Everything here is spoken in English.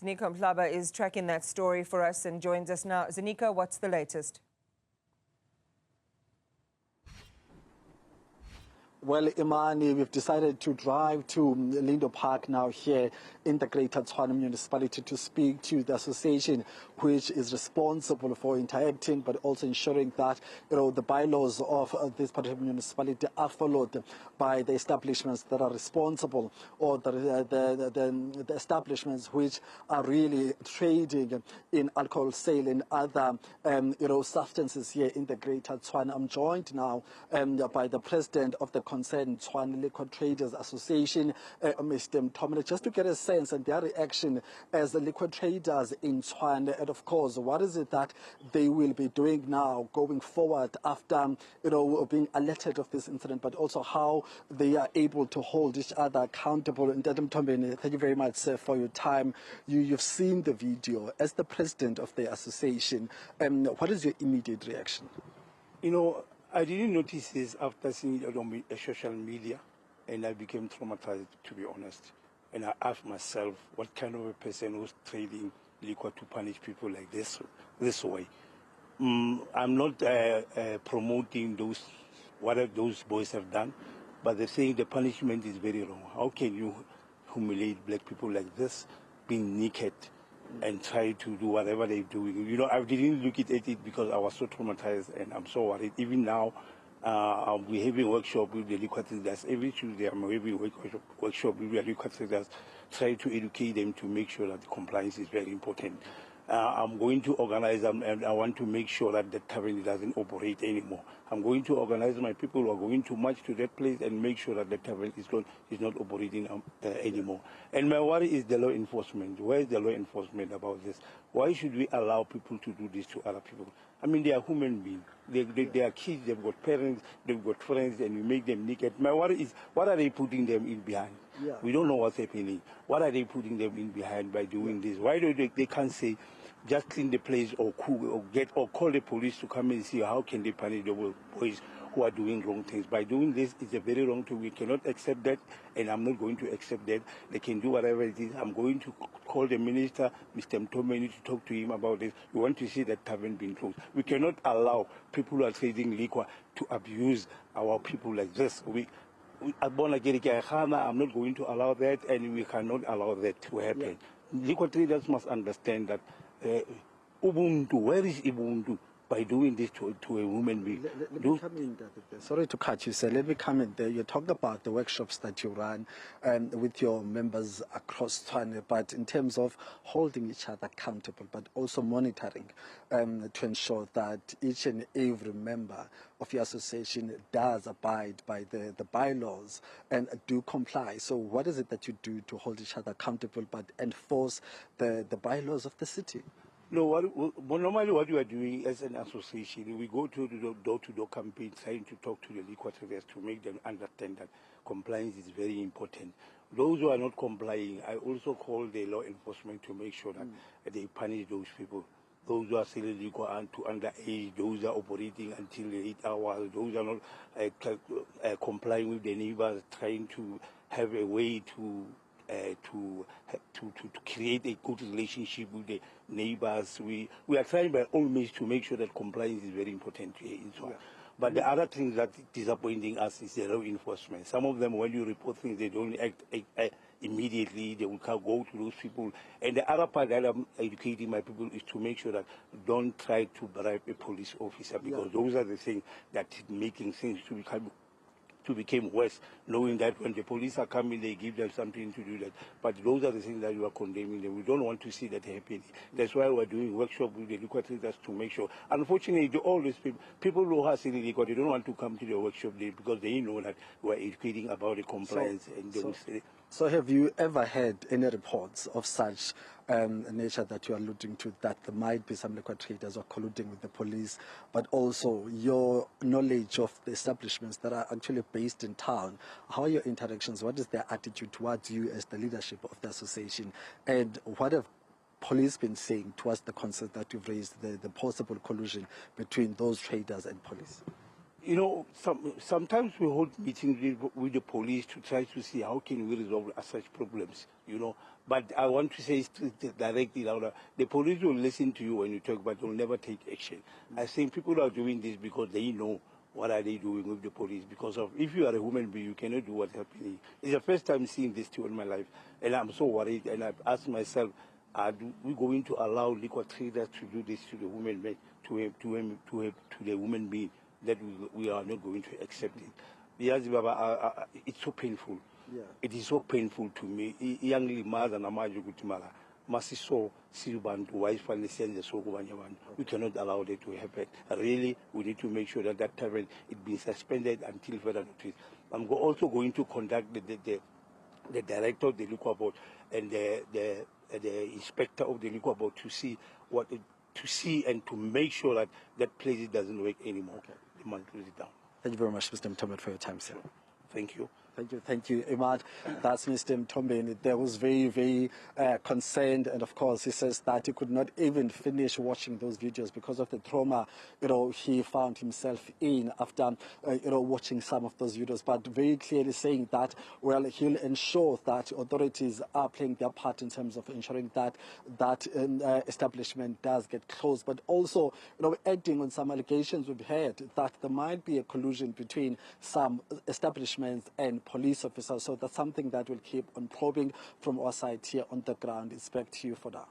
Ziniko Mhlaba is tracking that story for us and joins us now. Ziniko, what's the latest? Well, Imani, we've decided to drive to Lindo Park now here in the Greater Tshwane municipality to speak to the association which is responsible for interacting but also ensuring that the bylaws of this particular municipality are followed by the establishments that are responsible, or the establishments which are really trading in alcohol sale and other substances here in the Greater Tshwane. I'm joined now by the president of the concerned Tshwane Liquor Traders Association, Mr. Mthombeni, just to get a sense and their reaction as the liquor traders in Tshwane, and of course, what is it that they will be doing now going forward after being alerted of this incident, but also how they are able to hold each other accountable. And Mr. Mthombeni, thank you very much, sir, for your time. You've seen the video. As the president of the association, what is your immediate reaction? I didn't notice this after seeing it on social media, and I became traumatized, to be honest. And I asked myself, what kind of a person who's trading liquor to punish people like this way? I'm not promoting what those boys have done, but they're saying the punishment is very wrong. How can you humiliate black people like this, being naked, and try to do whatever they're doing? I didn't look at it because I was so traumatized, and I'm so worried. Even now, I'll be having a workshop with the liquor traders. Every Tuesday, I'm having a workshop with the liquor traders, try to educate them to make sure that the compliance is very important. I'm going to organize them, and I want to make sure that the tavern doesn't operate anymore. I'm going to organize my people who are going to march to that place and make sure that the tavern is not operating anymore. And my worry is the law enforcement. Where is the law enforcement about this? Why should we allow people to do this to other people? I mean, they are human beings. They are kids, they've got parents, they've got friends, and you make them naked. My worry is, what are they putting them in behind? Yeah. We don't know what's happening. What are they putting them in behind by doing this? Why do they can't say, just clean the place or cool, or call the police to come and see how can they punish the boys who are doing wrong things? By doing this, it's a very wrong thing. We cannot accept that, and I'm not going to accept that. They can do whatever it is. I'm going to call the minister, Mr. Mthombeni, to talk to him about this. We want to see that tavern being closed. We cannot allow people who are trading liquor to abuse our people like this. I'm not going to allow that, and we cannot allow that to happen. Yeah. Liquor traders must understand that Ubuntu, where is Ubuntu by doing this to a woman being? Let me come in there. Sorry to cut you, sir. Let me come in there. You talked about the workshops that you run with your members across Tshwane, but in terms of holding each other accountable, but also monitoring to ensure that each and every member of your association does abide by the bylaws and do comply. So what is it that you do to hold each other accountable but enforce the bylaws of the city? No, normally what we are doing as an association, we go to the door-to-door campaign trying to talk to the liquor traders to make them understand that compliance is very important. Those who are not complying, I also call the law enforcement to make sure that they punish those people. Those who are selling liquor to underage, those who are operating until 8 hours, those who are not complying with the neighbors, trying to have a way to create a good relationship with the neighbors. We are trying by all means to make sure that compliance is very important here in Tshwane. But the other thing that is disappointing us is the law enforcement. Some of them, when you report things, they don't act immediately. They will go to those people. And the other part that I'm educating my people is to make sure that don't try to bribe a police officer, because those are the things that making things to become worse, knowing that when the police are coming, they give them something to do that. But those are the things that you are condemning them. We don't want to see that happening. That's why we're doing workshops with the liquor traders to make sure. Unfortunately, all these people who are selling liquor, they don't want to come to the workshop because they know that we're educating about the compliance. So have you ever had any reports of such nature that you are alluding to, that there might be some liquor traders who are colluding with the police, but also your knowledge of the establishments that are actually based in town? How are your interactions? What is their attitude towards you as the leadership of the association? And what have police been saying towards the concerns that you've raised, the possible collusion between those traders and police? Sometimes we hold meetings with the police to try to see how can we resolve such problems. But I want to say directly louder, the police will listen to you when you talk, but will never take action. I think people are doing this because they know what are they doing with the police. Because of, if you are a human being, you cannot do what's happening. It's the first time seeing this too in my life, and I'm so worried. And I've asked myself, are we going to allow liquor traders to do this to the woman, to the woman being? That we are not going to accept it. Yes, Baba, it's so painful. Yeah. It is so painful to me. Youngly mother na maju kutimala. Masiso silbantu wife and send the sokubanyaban. We cannot allow that to happen. Really, we need to make sure that that tavern it be suspended until further notice. I'm also going to contact the director of the liquor board and the inspector of the liquor board to see and to make sure that that place doesn't work anymore. Okay. They must close it down. Thank you very much, Mr. Mthombeni, for your time, sir. Thank you. Thank you, Imad. That's Mr. Mthombeni. There was very, very concerned, and of course, he says that he could not even finish watching those videos because of the trauma, he found himself in after, watching some of those videos. But very clearly saying that, well, he'll ensure that authorities are playing their part in terms of ensuring that that establishment does get closed. But also, acting on some allegations we've heard that there might be a collusion between some establishments and police officers. So that's something that we'll keep on probing from our side here on the ground. It's back to you for now.